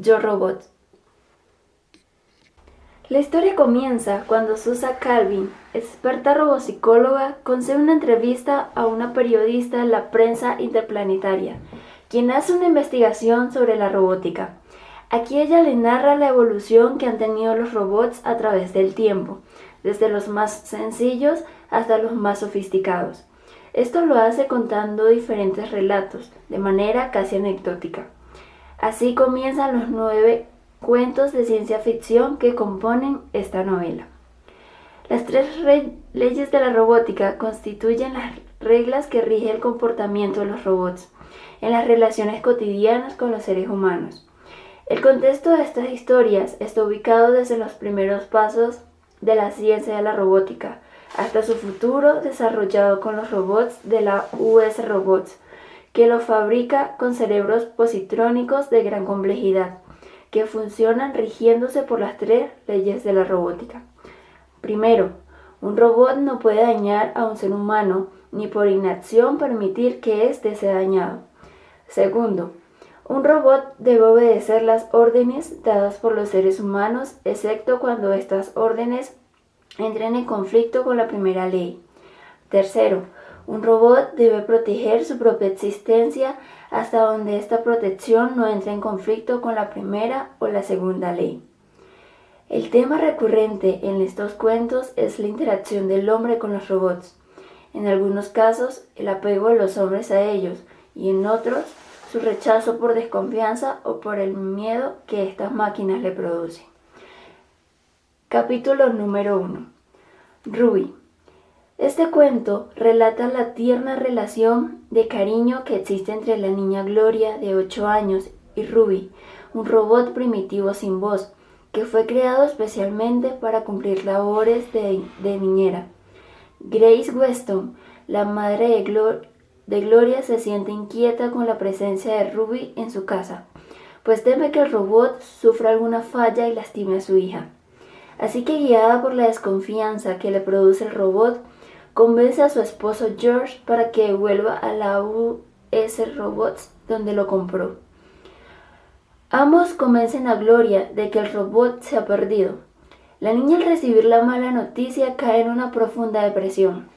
Yo Robot. La historia comienza cuando Susan Calvin, experta robopsicóloga, concede una entrevista a una periodista en la prensa interplanetaria, quien hace una investigación sobre la robótica. Aquí ella le narra la evolución que han tenido los robots a través del tiempo, desde los más sencillos hasta los más sofisticados. Esto lo hace contando diferentes relatos, de manera casi anecdótica. Así comienzan los 9 cuentos de ciencia ficción que componen esta novela. Las 3 leyes de la robótica constituyen las reglas que rigen el comportamiento de los robots en las relaciones cotidianas con los seres humanos. El contexto de estas historias está ubicado desde los primeros pasos de la ciencia de la robótica hasta su futuro desarrollado con los robots de la US Robots, que lo fabrica con cerebros positrónicos de gran complejidad, que funcionan rigiéndose por las 3 leyes de la robótica. Primero, un robot no puede dañar a un ser humano ni por inacción permitir que éste sea dañado. Segundo, un robot debe obedecer las órdenes dadas por los seres humanos, excepto cuando estas órdenes entren en conflicto con la primera ley. Tercero, un robot debe proteger su propia existencia hasta donde esta protección no entre en conflicto con la primera o la segunda ley. El tema recurrente en estos cuentos es la interacción del hombre con los robots. En algunos casos, el apego de los hombres a ellos y en otros, su rechazo por desconfianza o por el miedo que estas máquinas le producen. Capítulo número 1. Ruby. Este cuento relata la tierna relación de cariño que existe entre la niña Gloria, de 8 años, y Ruby, un robot primitivo sin voz, que fue creado especialmente para cumplir labores de niñera. Grace Weston, la madre de Gloria, se siente inquieta con la presencia de Ruby en su casa, pues teme que el robot sufra alguna falla y lastime a su hija. Así que, guiada por la desconfianza que le produce el robot, convence a su esposo George para que vuelva a la US Robots donde lo compró. Ambos convencen a Gloria de que el robot se ha perdido. La niña, al recibir la mala noticia, cae en una profunda depresión.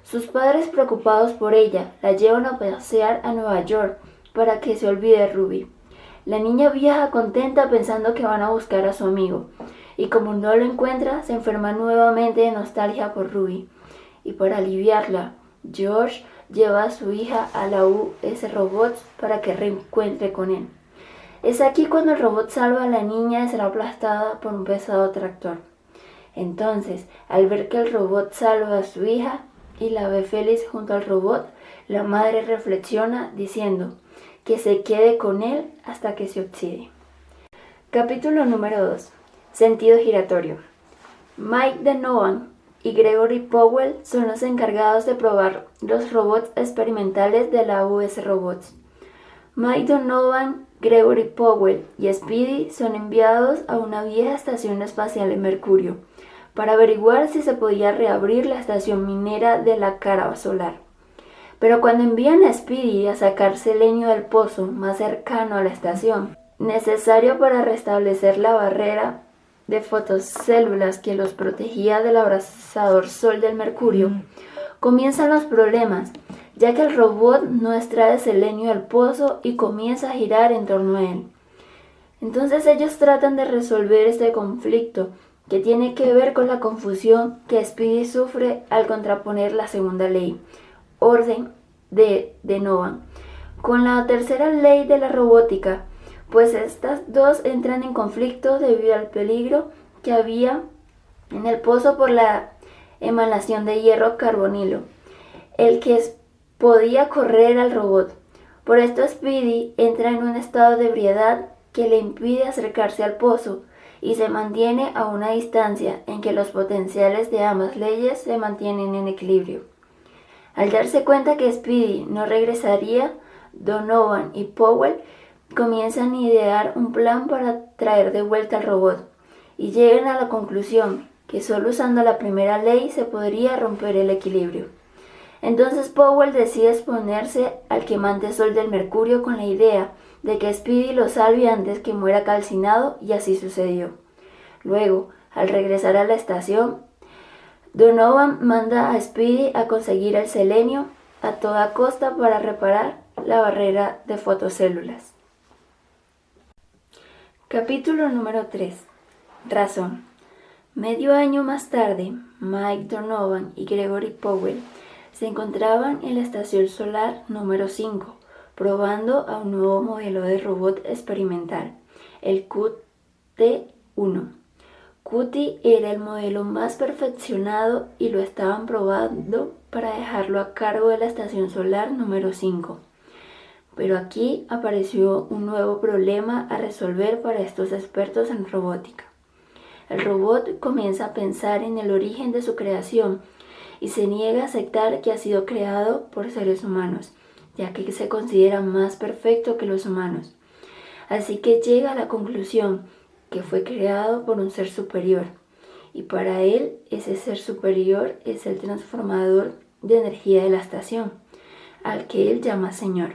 Sus padres, preocupados por ella, la llevan a pasear a Nueva York para que se olvide de Ruby. La niña viaja contenta pensando que van a buscar a su amigo, y como no lo encuentra, se enferma nuevamente de nostalgia por Ruby. Y para aliviarla, George lleva a su hija a la US Robots para que reencuentre con él. Es aquí cuando el robot salva a la niña de ser aplastada por un pesado tractor. Entonces, al ver que el robot salva a su hija y la ve feliz junto al robot, la madre reflexiona diciendo que se quede con él hasta que se oxide. Capítulo número 2. Sentido giratorio. Mike Donovan y Gregory Powell son los encargados de probar los robots experimentales de la US Robots. Mike Donovan, Gregory Powell y Speedy son enviados a una vieja estación espacial en Mercurio para averiguar si se podía reabrir la estación minera de la cara solar. Pero cuando envían a Speedy a sacar selenio del pozo más cercano a la estación, necesario para restablecer la barrera de fotocélulas que los protegía del abrasador sol del Mercurio, comienzan los problemas, ya que el robot no extrae selenio del pozo y comienza a girar en torno a él. Entonces ellos tratan de resolver este conflicto, que tiene que ver con la confusión que Speedy sufre al contraponer la segunda ley, orden de Donovan, con la tercera ley de la robótica, pues estas dos entran en conflicto debido al peligro que había en el pozo por la emanación de hierro carbonilo, el que podía correr al robot. Por esto Speedy entra en un estado de ebriedad que le impide acercarse al pozo y se mantiene a una distancia en que los potenciales de ambas leyes se mantienen en equilibrio. Al darse cuenta que Speedy no regresaría, Donovan y Powell comienzan a idear un plan para traer de vuelta al robot y llegan a la conclusión que solo usando la primera ley se podría romper el equilibrio. Entonces Powell decide exponerse al quemante sol del Mercurio con la idea de que Speedy lo salve antes que muera calcinado, y así sucedió. Luego, al regresar a la estación, Donovan manda a Speedy a conseguir el selenio a toda costa para reparar la barrera de fotocélulas. Capítulo número 3. Razón. Medio año más tarde, Mike Donovan y Gregory Powell se encontraban en la estación solar número 5, probando a un nuevo modelo de robot experimental, el QT-1. QT era el modelo más perfeccionado y lo estaban probando para dejarlo a cargo de la estación solar número 5. Pero aquí apareció un nuevo problema a resolver para estos expertos en robótica. El robot comienza a pensar en el origen de su creación y se niega a aceptar que ha sido creado por seres humanos, ya que se considera más perfecto que los humanos. Así que llega a la conclusión que fue creado por un ser superior, y para él ese ser superior es el transformador de energía de la estación, al que él llama Señor.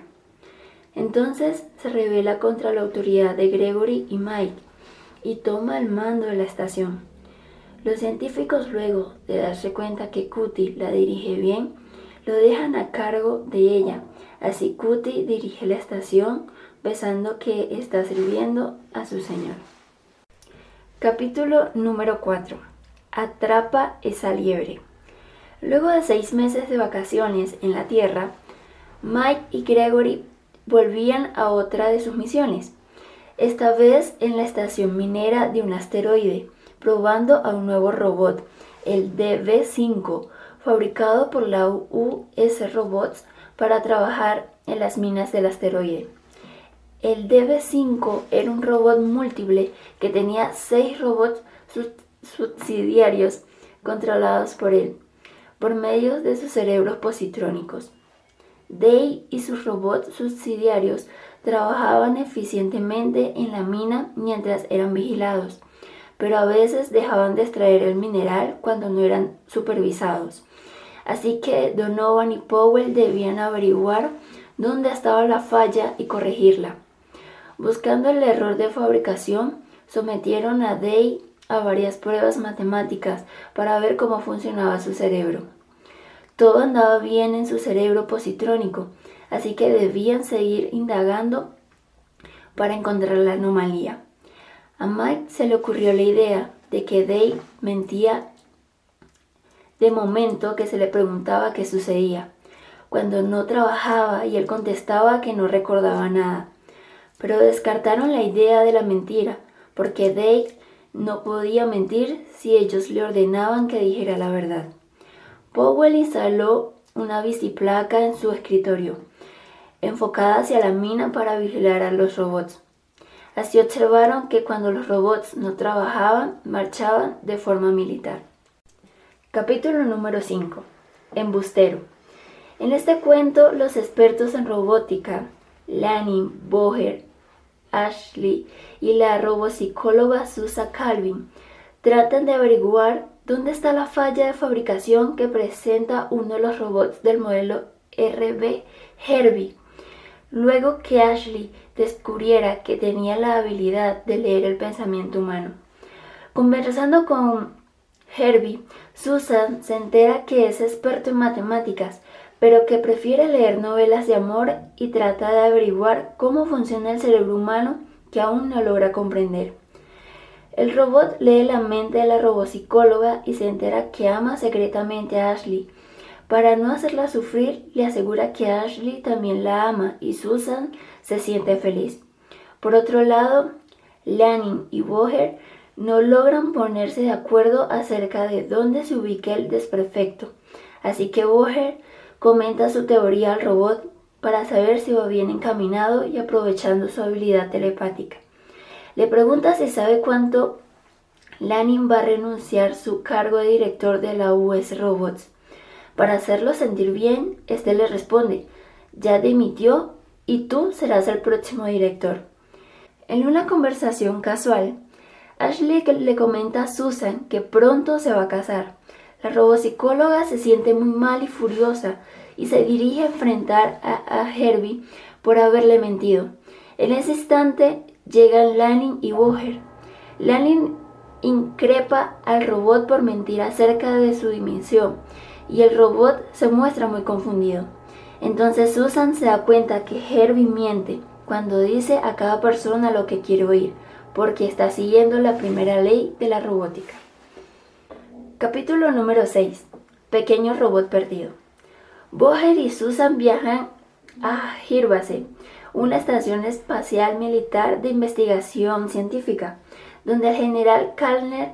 Entonces se rebela contra la autoridad de Gregory y Mike y toma el mando de la estación. Los científicos, luego de darse cuenta que Cutie la dirige bien, lo dejan a cargo de ella. Así Cutie dirige la estación pensando que está sirviendo a su señor. Capítulo número 4. Atrapa esa liebre. Luego de 6 meses de vacaciones en la Tierra, Mike y Gregory volvían a otra de sus misiones, esta vez en la estación minera de un asteroide, probando a un nuevo robot, el DB-5, fabricado por la US Robots para trabajar en las minas del asteroide. El DB-5 era un robot múltiple que tenía 6 robots subsidiarios controlados por él, por medio de sus cerebros positrónicos. Dave y sus robots subsidiarios trabajaban eficientemente en la mina mientras eran vigilados, pero a veces dejaban de extraer el mineral cuando no eran supervisados. Así que Donovan y Powell debían averiguar dónde estaba la falla y corregirla. Buscando el error de fabricación, sometieron a Dave a varias pruebas matemáticas para ver cómo funcionaba su cerebro. Todo andaba bien en su cerebro positrónico, así que debían seguir indagando para encontrar la anomalía. A Mike se le ocurrió la idea de que Dave mentía de momento que se le preguntaba qué sucedía, cuando no trabajaba, y él contestaba que no recordaba nada. Pero descartaron la idea de la mentira, porque Dave no podía mentir si ellos le ordenaban que dijera la verdad. Powell instaló una biciplaca en su escritorio, enfocada hacia la mina para vigilar a los robots. Así observaron que cuando los robots no trabajaban, marchaban de forma militar. Capítulo número 5. Embustero. En este cuento, los expertos en robótica, Lanning, Boher, Ashley y la robopsicóloga Susan Calvin, tratan de averiguar dónde está la falla de fabricación que presenta uno de los robots del modelo RB Herbie. Luego que Ashley descubriera que tenía la habilidad de leer el pensamiento humano. Conversando con Herbie, Susan se entera que es experto en matemáticas, pero que prefiere leer novelas de amor y trata de averiguar cómo funciona el cerebro humano que aún no logra comprender. El robot lee la mente de la robopsicóloga y se entera que ama secretamente a Ashley. Para no hacerla sufrir, le asegura que Ashley también la ama y Susan se siente feliz. Por otro lado, Lanning y Boher no logran ponerse de acuerdo acerca de dónde se ubica el desperfecto, así que Boher comenta su teoría al robot para saber si va bien encaminado y aprovechando su habilidad telepática. Le pregunta si sabe cuánto Lanning va a renunciar su cargo de director de la US Robots. Para hacerlo sentir bien, este le responde: ya dimitió y tú serás el próximo director. En una conversación casual, Ashley le comenta a Susan que pronto se va a casar. La robopsicóloga se siente muy mal y furiosa y se dirige a enfrentar a Herbie por haberle mentido. En ese instante llegan Lanning y Booger. Lanning increpa al robot por mentir acerca de su dimensión y el robot se muestra muy confundido. Entonces Susan se da cuenta que Herbie miente cuando dice a cada persona lo que quiere oír, porque está siguiendo la primera ley de la robótica. Capítulo número 6. Pequeño robot perdido. Booger y Susan viajan a Hirbase, una estación espacial militar de investigación científica, donde el general Kalner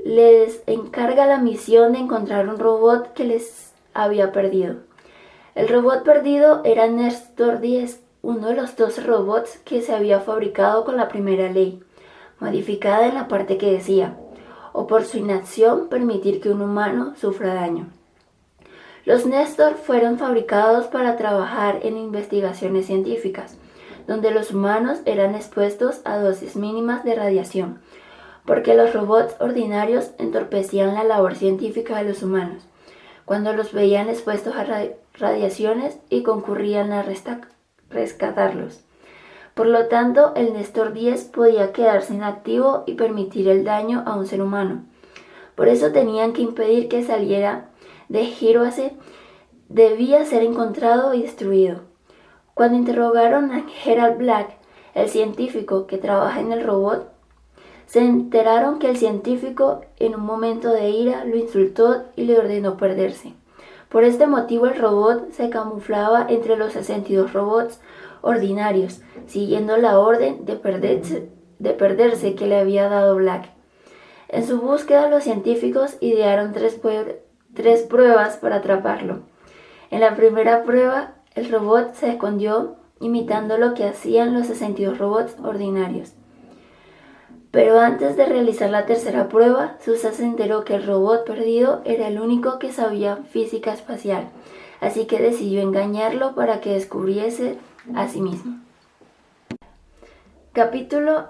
les encarga la misión de encontrar un robot que les había perdido. El robot perdido era Nestor 10, uno de los 2 robots que se había fabricado con la primera ley, modificada en la parte que decía, o por su inacción permitir que un humano sufra daño. Los Nestor fueron fabricados para trabajar en investigaciones científicas, donde los humanos eran expuestos a dosis mínimas de radiación, porque los robots ordinarios entorpecían la labor científica de los humanos, cuando los veían expuestos a radiaciones y concurrían a rescatarlos. Por lo tanto, el Nestor 10 podía quedarse inactivo y permitir el daño a un ser humano. Por eso tenían que impedir que saliera de Hirbase, debía ser encontrado y destruido. Cuando interrogaron a Gerald Black, el científico que trabaja en el robot, se enteraron que el científico en un momento de ira lo insultó y le ordenó perderse. Por este motivo el robot se camuflaba entre los 62 robots ordinarios, siguiendo la orden de perderse que le había dado Black. En su búsqueda los científicos idearon tres pruebas para atraparlo. En la primera prueba, el robot se escondió imitando lo que hacían los 62 robots ordinarios. Pero antes de realizar la tercera prueba, Susan se enteró que el robot perdido era el único que sabía física espacial, así que decidió engañarlo para que descubriese a sí mismo. Capítulo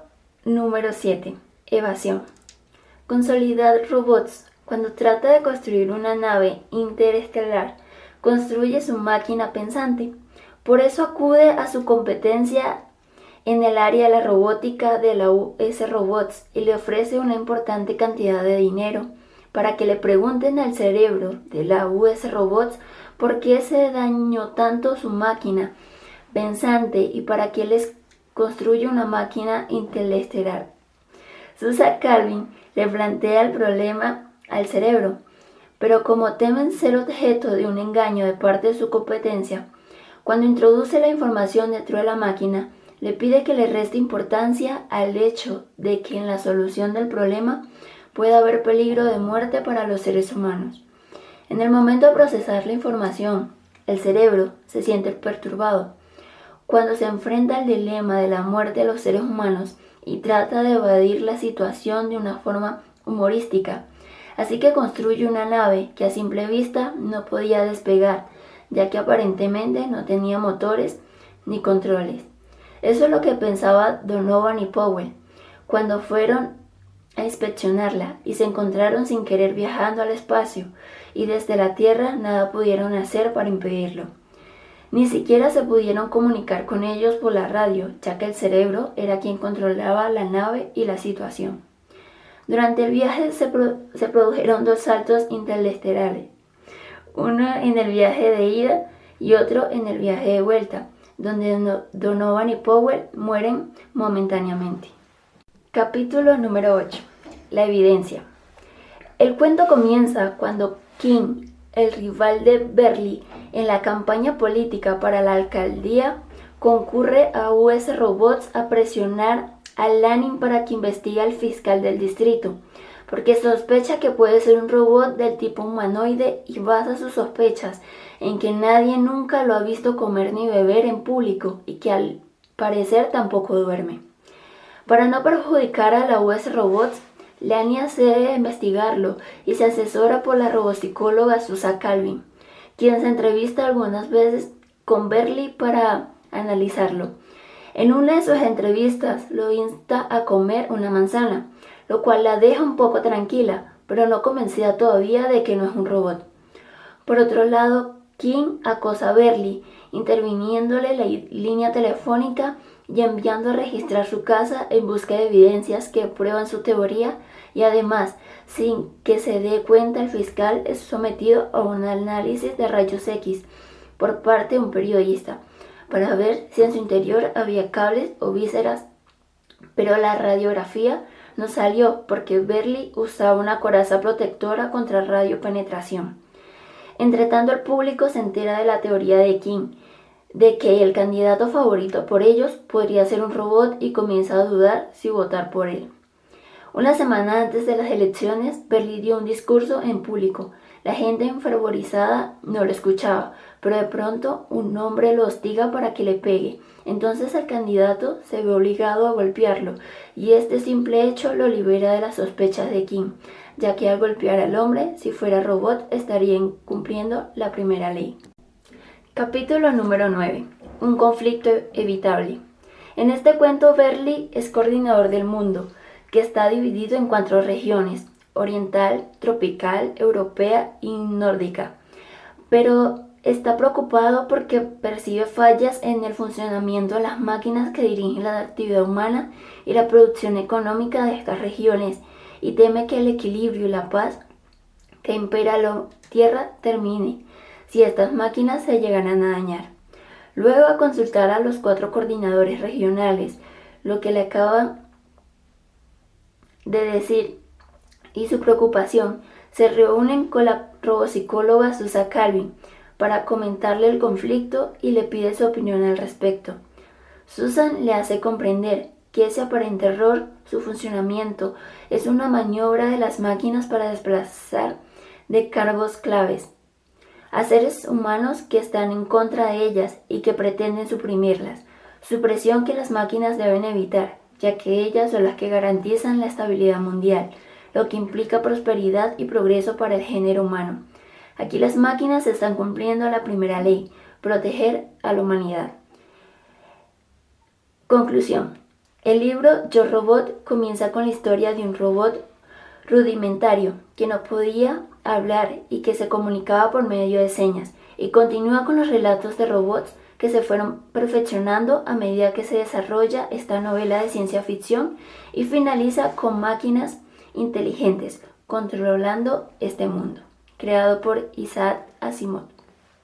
número 7. Evasión. Consolidad Robots. Cuando trata de construir una nave interestelar, construye su máquina pensante. Por eso acude a su competencia en el área de la robótica de la US Robots y le ofrece una importante cantidad de dinero para que le pregunten al cerebro de la US Robots por qué se dañó tanto su máquina pensante y para qué les construye una máquina interestelar. Susan Calvin le plantea el problema al cerebro, pero como temen ser objeto de un engaño de parte de su competencia, cuando introduce la información dentro de la máquina, le pide que le reste importancia al hecho de que en la solución del problema puede haber peligro de muerte para los seres humanos. En el momento de procesar la información, el cerebro se siente perturbado. Cuando se enfrenta al dilema de la muerte de los seres humanos y trata de evadir la situación de una forma humorística, así que construye una nave que a simple vista no podía despegar, ya que aparentemente no tenía motores ni controles. Eso es lo que pensaba Donovan y Powell cuando fueron a inspeccionarla y se encontraron sin querer viajando al espacio y desde la Tierra nada pudieron hacer para impedirlo. Ni siquiera se pudieron comunicar con ellos por la radio, ya que el cerebro era quien controlaba la nave y la situación. Durante el viaje se produjeron 2 saltos interestelares, uno en el viaje de ida y otro en el viaje de vuelta, donde Donovan y Powell mueren momentáneamente. Capítulo número 8. La evidencia. El cuento comienza cuando King, el rival de Berly en la campaña política para la alcaldía, concurre a US Robots a presionar a Lanning para que investigue al fiscal del distrito, porque sospecha que puede ser un robot del tipo humanoide y basa sus sospechas en que nadie nunca lo ha visto comer ni beber en público y que al parecer tampoco duerme. Para no perjudicar a la US Robots, Lanning accede a investigarlo y se asesora por la robopsicóloga Susan Calvin, quien se entrevista algunas veces con Berly para analizarlo. En una de sus entrevistas lo insta a comer una manzana, lo cual la deja un poco tranquila, pero no convencida todavía de que no es un robot. Por otro lado, King acosa a Berly, interviniéndole la línea telefónica y enviando a registrar su casa en busca de evidencias que prueban su teoría, y además, sin que se dé cuenta, el fiscal es sometido a un análisis de rayos X por parte de un periodista para ver si en su interior había cables o vísceras, pero la radiografía no salió porque Berly usaba una coraza protectora contra radiopenetración. Entretanto, el público se entera de la teoría de King, de que el candidato favorito por ellos podría ser un robot, y comienza a dudar si votar por él. Una semana antes de las elecciones, Berly dio un discurso en público. La gente enfervorizada no lo escuchaba, pero de pronto un hombre lo hostiga para que le pegue. Entonces el candidato se ve obligado a golpearlo, y este simple hecho lo libera de las sospechas de King, ya que al golpear al hombre, si fuera robot, estaría incumpliendo la primera ley. Capítulo número 9. Un conflicto evitable. En este cuento, Berly es coordinador del mundo, que está dividido en 4 regiones: oriental, tropical, europea y nórdica. Pero está preocupado porque percibe fallas en el funcionamiento de las máquinas que dirigen la actividad humana y la producción económica de estas regiones, y teme que el equilibrio y la paz que impera la Tierra termine si estas máquinas se llegaran a dañar. Luego, a consultar a los 4 coordinadores regionales lo que le acaban de decir y su preocupación, se reúnen con la robopsicóloga Susan Calvin para comentarle el conflicto y le pide su opinión al respecto. Susan le hace comprender que ese aparente error, su funcionamiento, es una maniobra de las máquinas para desplazar de cargos claves a seres humanos que están en contra de ellas y que pretenden suprimirlas, supresión que las máquinas deben evitar, ya que ellas son las que garantizan la estabilidad mundial, lo que implica prosperidad y progreso para el género humano. Aquí las máquinas están cumpliendo la primera ley: proteger a la humanidad. Conclusión. El libro Yo Robot comienza con la historia de un robot rudimentario que no podía hablar y que se comunicaba por medio de señas, y continúa con los relatos de robots que se fueron perfeccionando a medida que se desarrolla esta novela de ciencia ficción, y finaliza con máquinas inteligentes controlando este mundo, creado por Isaac Asimov.